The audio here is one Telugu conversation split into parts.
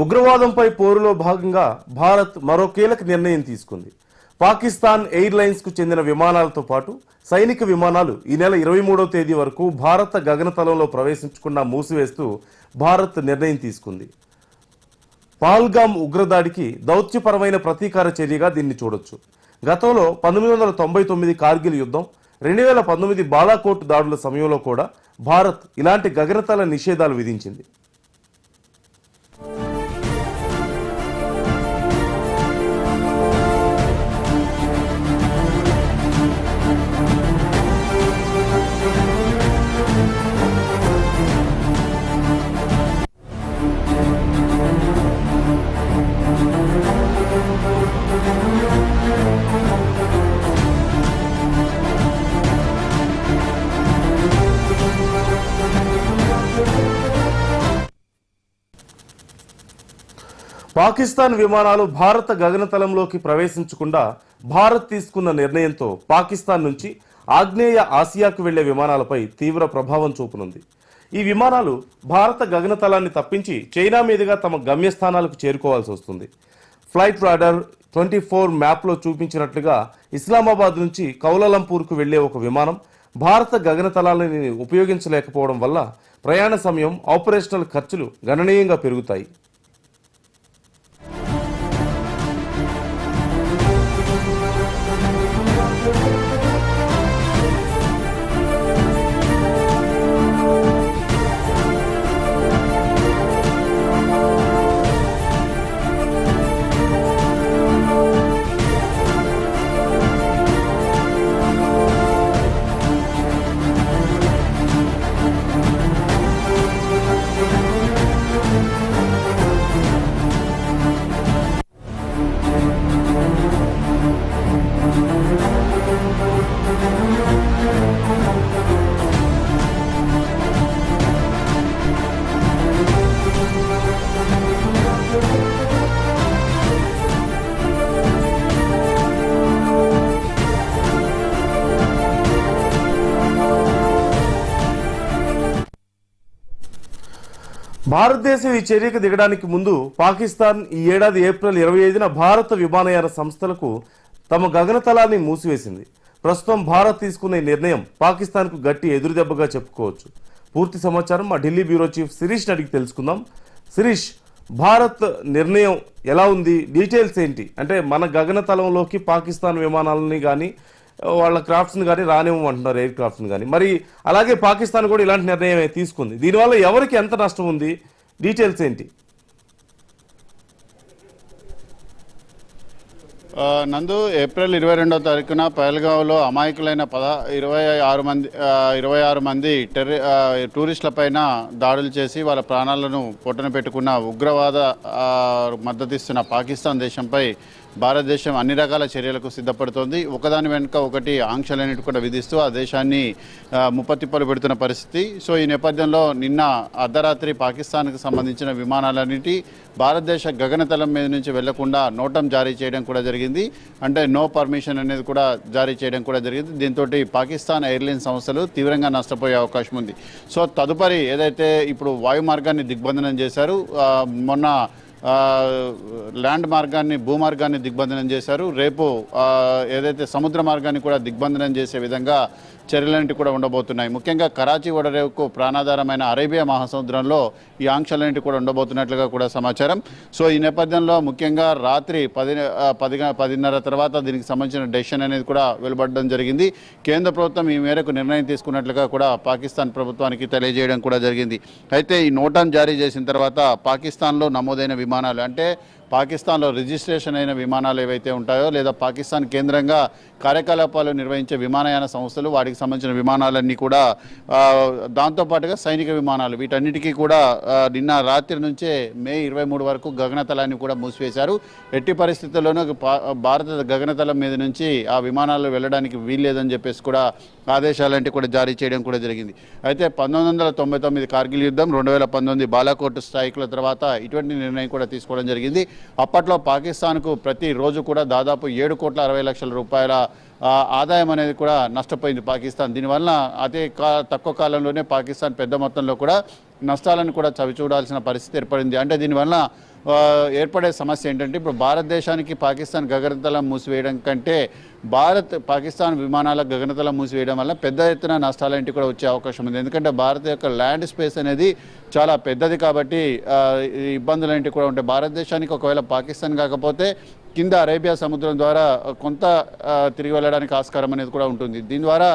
ఉగ్రవాదంపై పోరులో భాగంగా భారత్ మరో కీలక నిర్ణయం తీసుకుంది. పాకిస్తాన్ ఎయిర్లైన్స్ కు చెందిన విమానాలతో పాటు సైనిక విమానాలు ఈ నెల 23వ తేదీ వరకు భారత గగనతలంలో ప్రవేశించకుండా మూసివేస్తూ భారత్ నిర్ణయం తీసుకుంది. పహల్గామ్ ఉగ్రదాడికి దౌత్యపరమైన ప్రతీకార చర్యగా దీన్ని చూడొచ్చు. గతంలో 1999 కార్గిల్ యుద్ధం, 2019 బాలాకోట్ దాడుల సమయంలో కూడా భారత్ ఇలాంటి గగనతల నిషేధాలు విధించింది. పాకిస్తాన్ విమానాలు భారత గగనతలంలోకి ప్రవేశించకుండా భారత్ తీసుకున్న నిర్ణయంతో పాకిస్తాన్ నుంచి ఆగ్నేయ ఆసియాకు వెళ్లే విమానాలపై తీవ్ర ప్రభావం చూపనుంది. ఈ విమానాలు భారత గగనతలాన్ని తప్పించి చైనా మీదుగా తమ గమ్యస్థానాలకు చేరుకోవాల్సి వస్తుంది. ఫ్లైట్ రాడర్ 24 మ్యాప్లో చూపించినట్లుగా ఇస్లామాబాద్ నుంచి కౌలాలంపూర్కు వెళ్లే ఒక విమానం భారత గగనతలాన్ని ఉపయోగించలేకపోవడం వల్ల ప్రయాణ సమయం, ఆపరేషనల్ ఖర్చులు గణనీయంగా పెరుగుతాయి. భారతదేశం ఈ చర్యకు దిగడానికి ముందు పాకిస్తాన్ ఈ ఏడాది ఏప్రిల్ 25న భారత విమానయాన సంస్థలకు తమ గగనతలాన్ని మూసివేసింది. ప్రస్తుతం భారత్ తీసుకున్న నిర్ణయం పాకిస్తాన్కు గట్టి ఎదురుదెబ్బగా చెప్పుకోవచ్చు. పూర్తి సమాచారం మా ఢిల్లీ బ్యూరో చీఫ్ శిరీష్ అడిగి తెలుసుకుందాం. శిరీష్, భారత్ నిర్ణయం ఎలా ఉంది, డీటెయిల్స్ ఏంటి? అంటే మన గగనతలంలోకి పాకిస్తాన్ విమానాలని కానీ వాళ్ళ క్రాఫ్ట్స్ని కానీ రానివ్వమంటున్నారు, ఎయిర్ క్రాఫ్ట్స్ని కానీ. మరి అలాగే పాకిస్తాన్ కూడా ఇలాంటి నిర్ణయం తీసుకుంది. దీనివల్ల ఎవరికి ఎంత నష్టం ఉంది, డీటెయిల్స్ ఏంటి? నందు, ఏప్రిల్ 22వ తారీఖున పహల్గావ్లో అమాయకులైన 26 మంది టూరిస్టులపైన దాడులు చేసి వాళ్ళ ప్రాణాలను పొట్టన పెట్టుకున్న ఉగ్రవాద మద్దతిస్తున్న పాకిస్తాన్ దేశంపై భారతదేశం అన్ని రకాల చర్యలకు సిద్ధపడుతోంది. ఒకదాని వెనుక ఒకటి ఆంక్షలన్నిటి కూడా విధిస్తూ ఆ దేశాన్ని ముప్పతిప్పలు పెడుతున్న పరిస్థితి. సో ఈ నేపథ్యంలో నిన్న అర్ధరాత్రి పాకిస్తాన్కు సంబంధించిన విమానాలన్నిటి భారతదేశ గగనతలం మీద నుంచి వెళ్లకుండా నోటం జారీ చేయడం కూడా జరిగింది. అంటే నో పర్మిషన్ అనేది కూడా జారీ చేయడం కూడా జరిగింది. దీంతో పాకిస్తాన్ ఎయిర్లైన్ సంస్థలు తీవ్రంగా నష్టపోయే అవకాశం ఉంది. సో తదుపరి ఏదైతే ఇప్పుడు వాయు మార్గాన్ని దిగ్బంధనం చేశారు, మొన్న ల్యాండ్ మార్గాన్ని, భూమార్గాన్ని దిగ్బంధనం చేశారు. రేపు ఏదైతే సముద్ర మార్గాన్ని కూడా దిగ్బంధనం చేసే విధంగా చర్యలన్నింటి కూడా ఉండబోతున్నాయి. ముఖ్యంగా కరాచీ ఓడరేవుకు ప్రాణాధారమైన అరేబియా మహాసముద్రంలో ఈ ఆంక్షలన్నింటి కూడా ఉండబోతున్నట్లుగా కూడా సమాచారం. సో ఈ నేపథ్యంలో ముఖ్యంగా రాత్రి 10:30 తర్వాత దీనికి సంబంధించిన డెసిషన్ అనేది కూడా వెలువడడం జరిగింది. కేంద్ర ప్రభుత్వం ఈ మేరకు నిర్ణయం తీసుకున్నట్లుగా కూడా పాకిస్తాన్ ప్రభుత్వానికి తెలియజేయడం కూడా జరిగింది. అయితే ఈ నోటాను జారీ చేసిన తర్వాత పాకిస్తాన్లో నమోదైన విమానాలు, అంటే పాకిస్తాన్లో రిజిస్ట్రేషన్ అయిన విమానాలు ఏవైతే ఉంటాయో లేదా పాకిస్తాన్ కేంద్రంగా కార్యకలాపాలు నిర్వహించే విమానయాన సంస్థలు, వాటికి సంబంధించిన విమానాలన్నీ కూడా దాంతోపాటుగా సైనిక విమానాలు, వీటన్నిటికీ కూడా నిన్న రాత్రి నుంచే మే 23 వరకు గగనతలాన్ని కూడా మూసివేశారు. ఎట్టి పరిస్థితుల్లోనూ భారత గగనతలం మీద నుంచి ఆ విమానాలు వెళ్ళడానికి వీల్లేదని చెప్పేసి కూడా ఆదేశాలంటే కూడా జారీ చేయడం కూడా జరిగింది. అయితే 1999 కార్గిల్ యుద్ధం, 2019 బాలాకోట్ స్ట్రైక్ల తర్వాత ఇటువంటి నిర్ణయం కూడా తీసుకోవడం జరిగింది. అప్పట్లో పాకిస్తాన్కు ప్రతిరోజు కూడా దాదాపు 7,60,00,000 రూపాయల ఆదాయం అనేది కూడా నష్టపోయింది పాకిస్తాన్. దీనివల్ల అతి తక్కువ కాలంలోనే పాకిస్తాన్ పెద్ద మొత్తంలో కూడా నష్టాలను కూడా చవిచూడాల్సిన పరిస్థితి ఏర్పడింది. అంటే దీనివల్ల ఏర్పడే సమస్య ఏంటంటే ఇప్పుడు భారతదేశానికి పాకిస్తాన్ గగనతలం మూసివేయడం కంటే పాకిస్తాన్ విమానాల గగనతలం మూసివేయడం వల్ల పెద్ద ఎత్తున నష్టాలేంటి కూడా వచ్చే అవకాశం ఉంది. ఎందుకంటే భారత్ యొక్క ల్యాండ్ స్పేస్ అనేది చాలా పెద్దది కాబట్టి ఇబ్బందులేంటి కూడా ఉంటాయి. భారతదేశానికి ఒకవేళ పాకిస్తాన్ కాకపోతే కింద అరేబియా సముద్రం ద్వారా కొంత తిరిగి వెళ్ళడానికి ఆస్కారం అనేది కూడా ఉంటుంది. దీని ద్వారా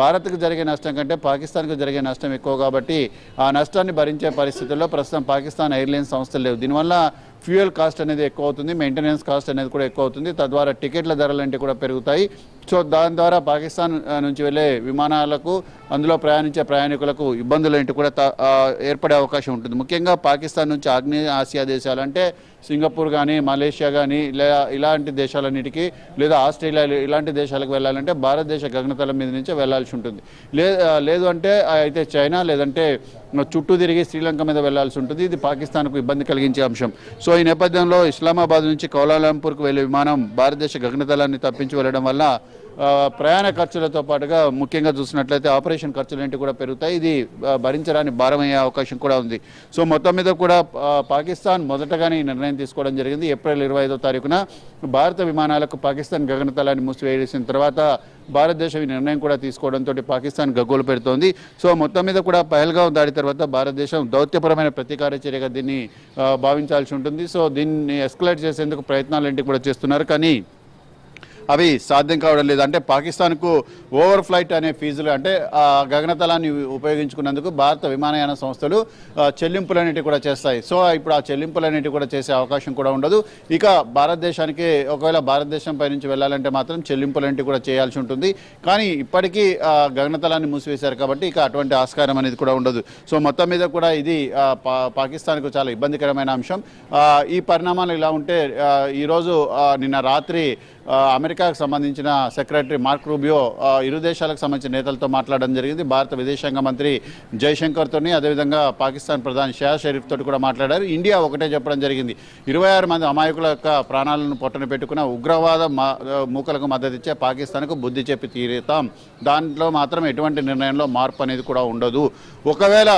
భారత్కు జరిగే నష్టం కంటే పాకిస్తాన్కు జరిగే నష్టం ఎక్కువ కాబట్టి ఆ నష్టాన్ని భరించే పరిస్థితుల్లో ప్రస్తుతం పాకిస్తాన్ ఎయిర్లైన్స్ సంస్థలు లేవు. దీనివల్ల ఫ్యూయల్ కాస్ట్ అనేది ఎక్కువ అవుతుంది, మెయింటెనెన్స్ కాస్ట్ అనేది కూడా ఎక్కువ అవుతుంది, తద్వారా టికెట్ల ధరలు కూడా పెరుగుతాయి. సో దాని ద్వారా పాకిస్తాన్ నుంచి వెళ్ళే విమానాలకు అందులో ప్రయాణించే ప్రయాణికులకు ఇబ్బందులు కూడా ఏర్పడే అవకాశం ఉంటుంది. ముఖ్యంగా పాకిస్తాన్ నుంచి ఆగ్నేయ ఆసియా దేశాలు అంటే సింగపూర్ కానీ మలేషియా కానీ ఇలాంటి దేశాలన్నిటికీ లేదా ఆస్ట్రేలియా ఇలాంటి దేశాలకు వెళ్ళాలంటే భారతదేశ గగనతలం మీద నుంచే వెళ్లాల్సి ఉంటుంది. లేదు అంటే అయితే చైనా లేదంటే చుట్టూ తిరిగి శ్రీలంక మీద వెళ్లాల్సి ఉంటుంది. ఇది పాకిస్తాన్కు ఇబ్బంది కలిగించే అంశం. సో ఈ నేపథ్యంలో ఇస్లామాబాద్ నుంచి కౌలాలంపూర్కు వెళ్లే విమానం భారతదేశ గగనతలాన్ని తప్పించి వెళ్లడం వల్ల ప్రయాణ ఖర్చులతో పాటుగా ముఖ్యంగా చూసినట్లయితే ఆపరేషన్ ఖర్చులు కూడా పెరుగుతాయి. ఇది భరించడానికి భారమయ్యే అవకాశం కూడా ఉంది. సో మొత్తం మీద కూడా పాకిస్తాన్ మొదటగానే ఈ నిర్ణయం తీసుకోవడం జరిగింది. ఏప్రిల్ 25వ తారీఖున భారత విమానాలకు పాకిస్తాన్ గగనతలాన్ని మూసివేసిన తర్వాత భారతదేశం ఈ నిర్ణయం కూడా తీసుకోవడంతో పాకిస్తాన్ గగ్గోలు పెడుతోంది. సో మొత్తం మీద కూడా పహల్గాం దాడి తర్వాత భారతదేశం దౌత్యపరమైన ప్రతీకార చర్యగా దీన్ని భావించాల్సి ఉంటుంది. సో దీన్ని ఎస్కలేట్ చేసేందుకు ప్రయత్నాలు కూడా చేస్తున్నారు, కానీ అవి సాధ్యం కావడం లేదు. అంటే పాకిస్తాన్కు ఓవర్ ఫ్లైట్ అనే ఫీజులు అంటే గగనతలాన్ని ఉపయోగించుకున్నందుకు భారత విమానయాన సంస్థలు చెల్లింపులన్నిటి కూడా చేస్తాయి. సో ఇప్పుడు ఆ చెల్లింపులన్నిటి కూడా చేసే అవకాశం కూడా ఉండదు. ఇక భారతదేశానికి ఒకవేళ భారతదేశం పై నుంచి వెళ్ళాలంటే మాత్రం చెల్లింపులన్నిటి కూడా చేయాల్సి ఉంటుంది. కానీ ఇప్పటికీ గగనతలాన్ని మూసివేశారు కాబట్టి ఇక అటువంటి ఆస్కారం అనేది కూడా ఉండదు. సో మొత్తం మీద కూడా ఇది పాకిస్తాన్కు చాలా ఇబ్బందికరమైన అంశం. ఈ పరిణామాలు ఇలా ఉంటే ఈరోజు నిన్న రాత్రి అమెరికాకు సంబంధించిన సెక్రటరీ మార్క్ రూబియో ఇరు దేశాలకు సంబంధించిన నేతలతో మాట్లాడడం జరిగింది. భారత విదేశాంగ మంత్రి జైశంకర్తోని అదేవిధంగా పాకిస్తాన్ ప్రధాని షహబాజ్ షరీఫ్ తోటి కూడా మాట్లాడారు. ఇండియా ఒకటే చెప్పడం జరిగింది, 26 మంది అమాయకుల యొక్క ప్రాణాలను పొట్టన పెట్టుకున్న ఉగ్రవాద మూకలకు మద్దతు ఇచ్చే పాకిస్తాన్కు బుద్ధి చెప్పి తీరుతాం, దాంట్లో మాత్రం ఎటువంటి నిర్ణయంలో మార్పు అనేది కూడా ఉండదు. ఒకవేళ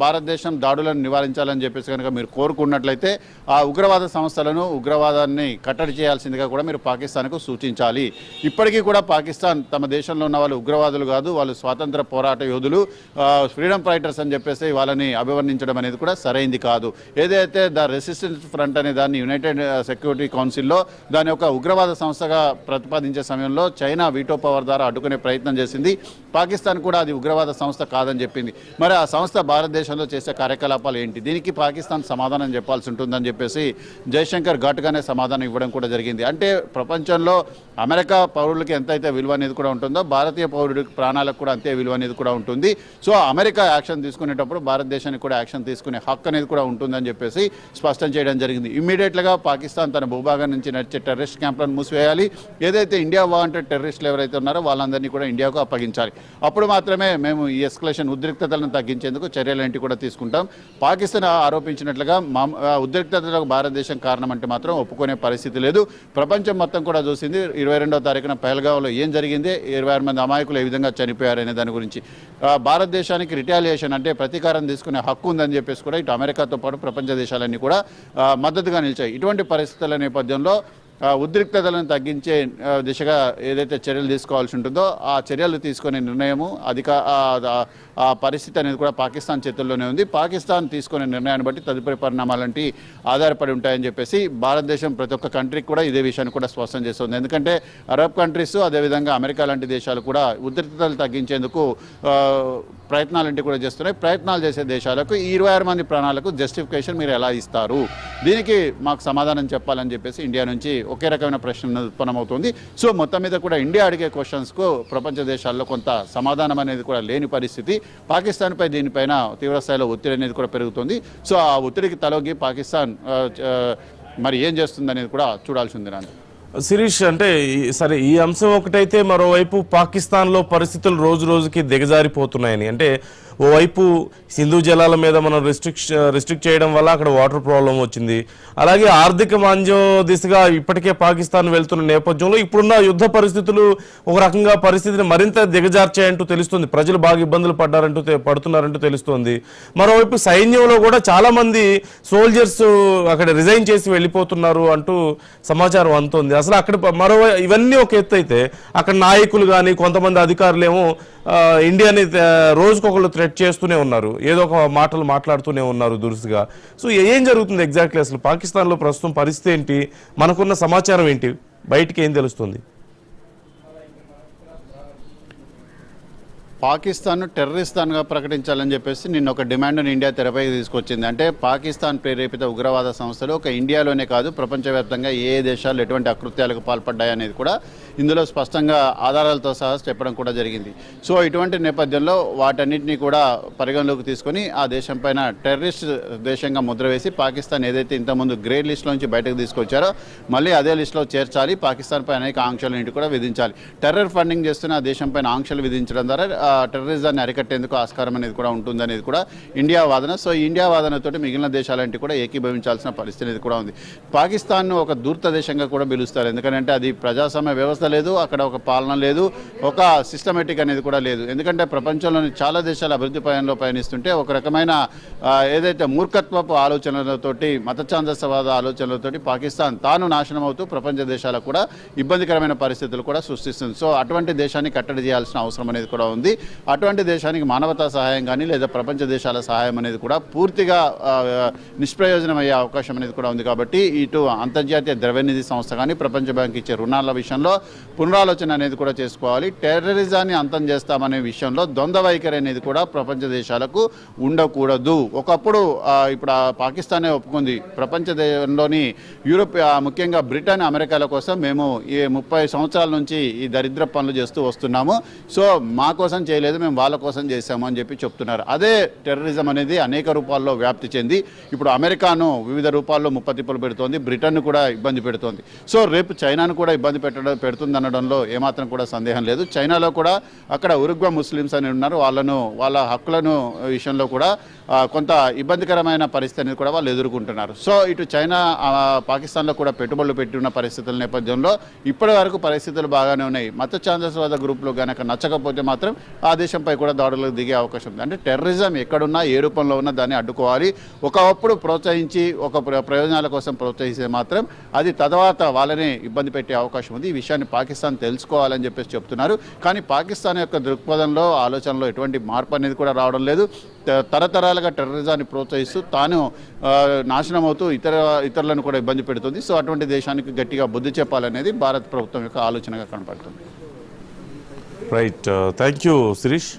భారతదేశం దాడులను నివారించాలని చెప్పేసి కనుక మీరు కోరుకున్నట్లయితే ఆ ఉగ్రవాద సంస్థలను ఉగ్రవాదాన్ని కట్టడి చేయాల్సిందిగా కూడా మీరు పాకిస్తాన్ సూచించాలి. ఇప్పటికీ కూడా పాకిస్తాన్ తమ దేశంలో ఉన్న వాళ్ళు ఉగ్రవాదులు కాదు, వాళ్ళు స్వాతంత్ర పోరాట యోధులు, ఫ్రీడమ్ ఫైటర్స్ అని చెప్పేసి వాళ్ళని అభివర్ణించడం అనేది కూడా సరైంది కాదు. ఏదైతే ద రెసిస్టెన్స్ ఫ్రంట్ అనే దాన్ని యునైటెడ్ సెక్యూరిటీ కౌన్సిల్లో దాని యొక్క ఉగ్రవాద సంస్థగా ప్రతిపాదించే సమయంలో చైనా వీటో పవర్ ద్వారా అడ్డుకునే ప్రయత్నం చేసింది. పాకిస్తాన్ కూడా అది ఉగ్రవాద సంస్థ కాదని చెప్పింది. మరి ఆ సంస్థ భారతదేశంలో చేసే కార్యకలాపాలు ఏంటి, దీనికి పాకిస్తాన్ సమాధానం చెప్పాల్సి ఉంటుందని చెప్పేసి జైశంకర్ ఘాటుగానే సమాధానం ఇవ్వడం కూడా జరిగింది. అంటే ప్రపంచంలో అమెరికా పౌరులకి ఎంతైతే విలువ అనేది కూడా ఉంటుందో భారతీయ పౌరుడికి ప్రాణాలకు కూడా అంతే విలువ అనేది కూడా ఉంటుంది. సో అమెరికా యాక్షన్ తీసుకునేటప్పుడు భారతదేశానికి కూడా యాక్షన్ తీసుకునే హక్కు అనేది కూడా ఉంటుందని చెప్పేసి స్పష్టం చేయడం జరిగింది. ఇమ్మీడియట్గా పాకిస్తాన్ తన భూభాగం నుంచి నడిచే టెర్రరిస్ట్ క్యాంపులను మూసివేయాలి. ఏదైతే ఇండియా వాంటెడ్ టెర్రరిస్టులు ఎవరైతే ఉన్నారో వాళ్ళందరినీ కూడా ఇండియాకు అప్పగించాలి. అప్పుడు మాత్రమే మేము ఈ ఎస్కలేషన్ ఉద్రిక్తతలను తగ్గించేందుకు చర్యలేంటి కూడా తీసుకుంటాం. పాకిస్తాన్ ఆరోపించినట్లుగా ఉద్రిక్తతలకు భారతదేశం కారణం అంటే మాత్రం ఒప్పుకునే పరిస్థితి లేదు. ప్రపంచం మొత్తం కూడా చూసింది 22వ తారీఖున పహల్గాంలో ఏం జరిగింది, 26 మంది అమాయకులు ఏ విధంగా చనిపోయారనే దాని గురించి. భారతదేశానికి రిటాలియేషన్ అంటే ప్రతీకారం తీసుకునే హక్కు ఉందని చెప్పేసి కూడా ఇటు అమెరికాతో పాటు ప్రపంచ దేశాలన్నీ కూడా మద్దతుగా నిలిచాయి. ఇటువంటి పరిస్థితుల నేపథ్యంలో ఉద్రిక్తతలను తగ్గించే దిశగా ఏదైతే చర్యలు తీసుకోవాల్సి ఉంటుందో ఆ చర్యలు తీసుకునే నిర్ణయము ఆ పరిస్థితి అనేది కూడా పాకిస్తాన్ చేతుల్లోనే ఉంది. పాకిస్తాన్ తీసుకునే నిర్ణయాన్ని బట్టి తదుపరి పరిణామాలంటి ఆధారపడి ఉంటాయని చెప్పేసి భారతదేశం ప్రతి ఒక్క కంట్రీకి కూడా ఇదే విషయాన్ని కూడా స్పష్టం చేస్తుంది. ఎందుకంటే అరబ్ కంట్రీస్ అదేవిధంగా అమెరికా లాంటి దేశాలు కూడా ఉద్రిక్తతలు తగ్గించేందుకు ప్రయత్నాలంటే కూడా చేస్తున్నాయి. ప్రయత్నాలు చేసే దేశాలకు 26 మంది ప్రాణాలకు జస్టిఫికేషన్ మీరు ఎలా ఇస్తారు, దీనికి మాకు సమాధానం చెప్పాలని చెప్పేసి ఇండియా నుంచి ఒకే రకమైన ప్రశ్న ఉత్పన్నమవుతుంది. సో మొత్తం మీద కూడా ఇండియా అడిగే క్వశ్చన్స్కు ప్రపంచ దేశాల్లో కొంత సమాధానం అనేది కూడా లేని పరిస్థితి. పాకిస్తాన్పై దీనిపైన తీవ్రస్థాయిలో ఒత్తిడి అనేది కూడా పెరుగుతుంది. సో ఆ ఒత్తిడికి తలొగ్గి పాకిస్తాన్ మరి ఏం చేస్తుంది అనేది కూడా చూడాల్సి ఉంది. నాన్న శిరీష్, అంటే సరే ఈ అంశం ఒకటైతే మరోవైపు పాకిస్తాన్లో పరిస్థితులు రోజు రోజుకి దిగజారిపోతున్నాయని, అంటే ఓవైపు సింధు జలాల మీద మనం రిస్ట్రిక్ట్ చేయడం వల్ల అక్కడ వాటర్ ప్రాబ్లం వచ్చింది. అలాగే ఆర్థిక మాంద్యం దిశగా ఇప్పటికే పాకిస్తాన్ వెళ్తున్న నేపథ్యంలో ఇప్పుడున్న యుద్ధ పరిస్థితులు ఒక రకంగా పరిస్థితిని మరింత దిగజార్చాయంటూ తెలుస్తుంది. ప్రజలు బాగా ఇబ్బందులు పడుతున్నారంటూ తెలుస్తోంది. మరోవైపు సైన్యంలో కూడా చాలా మంది సోల్జర్స్ అక్కడ రిజైన్ చేసి వెళ్ళిపోతున్నారు అంటూ సమాచారం అందుతోంది. అసలు అక్కడ ఇవన్నీ ఒక ఎత్తు అయితే అక్కడ నాయకులు కానీ కొంతమంది అధికారులు ఏమో ఇండియాని రోజుకొకళ్ళు థ్రెట్ చేస్తూనే ఉన్నారు, ఏదో ఒక మాటలు మాట్లాడుతూనే ఉన్నారు దురుసుగా. సో ఏం జరుగుతుంది ఎగ్జాక్ట్లీ? అసలు పాకిస్తాన్లో ప్రస్తుతం పరిస్థితి ఏంటి, మనకున్న సమాచారం ఏంటి, బయటికి ఏం తెలుస్తుంది? పాకిస్తాన్ టెర్రరిస్తాన్గా ప్రకటించాలని చెప్పేసి నిన్న ఒక డిమాండ్ను ఇండియా తెరపైకి తీసుకొచ్చింది. అంటే పాకిస్తాన్ ప్రేరేపిత ఉగ్రవాద సంస్థలు ఒక ఇండియాలోనే కాదు ప్రపంచవ్యాప్తంగా ఏ దేశాలు ఎటువంటి అకృత్యాలకు పాల్పడ్డాయనేది కూడా ఇందులో స్పష్టంగా ఆధారాలతో సహా చెప్పడం కూడా జరిగింది. సో ఇటువంటి నేపథ్యంలో వాటన్నిటినీ కూడా పరిగణలోకి తీసుకొని ఆ దేశం పైన టెర్రరిస్ట్ దేశంగా ముద్ర వేసి పాకిస్తాన్ ఏదైతే ఇంతకుముందు గ్రే లిస్టులోంచి బయటకు తీసుకొచ్చారో మళ్ళీ అదే లిస్టులో చేర్చాలి, పాకిస్తాన్ పై అనేక ఆంక్షలన్నింటి కూడా విధించాలి. టెర్రర్ ఫండింగ్ చేస్తున్న ఆ దేశం పైన ఆంక్షలు విధించడం ద్వారా టెర్రరిజాన్ని అరికట్టేందుకు ఆస్కారం అనేది కూడా ఉంటుందనేది కూడా ఇండియా వాదన. సో ఇండియా వాదనతోటి మిగిలిన దేశాలంటే కూడా ఏకీభవించాల్సిన పరిస్థితి కూడా ఉంది. పాకిస్తాన్ ఒక దూర్త దేశంగా కూడా పిలుస్తారు, ఎందుకంటే అది ప్రజాస్వామ్య వ్యవస్థ లేదు, అక్కడ ఒక పాలన లేదు, ఒక సిస్టమేటిక్ అనేది కూడా లేదు. ఎందుకంటే ప్రపంచంలోని చాలా దేశాలు అభివృద్ధి పయంలో పయనిస్తుంటే ఒక రకమైన ఏదైతే మూర్ఖత్వపు ఆలోచనలతోటి మత ఛాందసవాద ఆలోచనలతోటి పాకిస్తాన్ తాను నాశనం అవుతూ ప్రపంచ దేశాలకు కూడా ఇబ్బందికరమైన పరిస్థితులు కూడా సృష్టిస్తుంది. సో అటువంటి దేశాన్ని కట్టడి చేయాల్సిన అవసరం అనేది కూడా ఉంది. అటువంటి దేశానికి మానవతా సహాయం కానీ లేదా ప్రపంచ దేశాల సహాయం అనేది కూడా పూర్తిగా నిష్ప్రయోజనం అయ్యే అవకాశం అనేది కూడా ఉంది. కాబట్టి ఇటు అంతర్జాతీయ ద్రవ్యనిధి సంస్థ కానీ ప్రపంచ బ్యాంక్ ఇచ్చే రుణాల విషయంలో పునరాలోచన అనేది కూడా చేసుకోవాలి. టెర్రరిజాన్ని అంతం చేస్తామనే విషయంలో ద్వంద్వ వైఖరి అనేది కూడా ప్రపంచ దేశాలకు ఉండకూడదు. ఒకప్పుడు ఇప్పుడు పాకిస్తానే ఒప్పుకుంది, ప్రపంచ దేశంలోని యూరోప్ ముఖ్యంగా బ్రిటన్ అమెరికాల కోసం మేము ఈ 30 సంవత్సరాల నుంచి ఈ దరిద్ర పనులు చేస్తూ వస్తున్నాము, సో మా కోసం చేయలేదు, మేము వాళ్ళ కోసం చేశాము అని చెప్పి చెప్తున్నారు. అదే టెర్రరిజం అనేది అనేక రూపాల్లో వ్యాప్తి చెంది ఇప్పుడు అమెరికాను వివిధ రూపాల్లో ముప్పతిప్పులు పెడుతోంది, బ్రిటన్ను కూడా ఇబ్బంది పెడుతోంది. సో రేపు చైనాను కూడా ఇబ్బంది పెడుతుంది అనడంలో ఏమాత్రం కూడా సందేహం లేదు. చైనాలో కూడా అక్కడ ఉరుగ్వా ముస్లిమ్స్ అని ఉన్నారు, వాళ్ళ హక్కులను విషయంలో కూడా కొంత ఇబ్బందికరమైన పరిస్థితి అనేది కూడా వాళ్ళు ఎదుర్కొంటున్నారు. సో ఇటు చైనా పాకిస్తాన్లో కూడా పెట్టుబడులు పెట్టిన పరిస్థితుల నేపథ్యంలో ఇప్పటి వరకు పరిస్థితులు బాగానే ఉన్నాయి. మత ఛాందసవాద గ్రూపులు కనుక నచ్చకపోతే మాత్రం ఆ దేశంపై కూడా దాడులకు దిగే అవకాశం ఉంది. అంటే టెర్రరిజం ఎక్కడున్నా ఏ రూపంలో ఉన్నా దాన్ని అడ్డుకోవాలి. ఒకప్పుడు ప్రోత్సహించి ఒక ప్రయోజనాల కోసం ప్రోత్సహిస్తే మాత్రం అది తర్వాత వాళ్ళనే ఇబ్బంది పెట్టే అవకాశం ఉంది. ఈ విషయాన్ని పాకిస్తాన్ తెలుసుకోవాలని చెప్పేసి చెప్తున్నారు. కానీ పాకిస్తాన్ యొక్క దృక్పథంలో ఆలోచనలో ఎటువంటి మార్పు అనేది కూడా రావడం లేదు. తరతరాలుగా టెర్రరిజాన్ని ప్రోత్సహిస్తూ తాను నాశనం అవుతూ ఇతరులను కూడా ఇబ్బంది పెడుతుంది. సో అటువంటి దేశానికి గట్టిగా బుద్ధి చెప్పాలనేది భారత ప్రభుత్వం యొక్క ఆలోచనగా కనపడుతుంది. Right, thank you Sirish.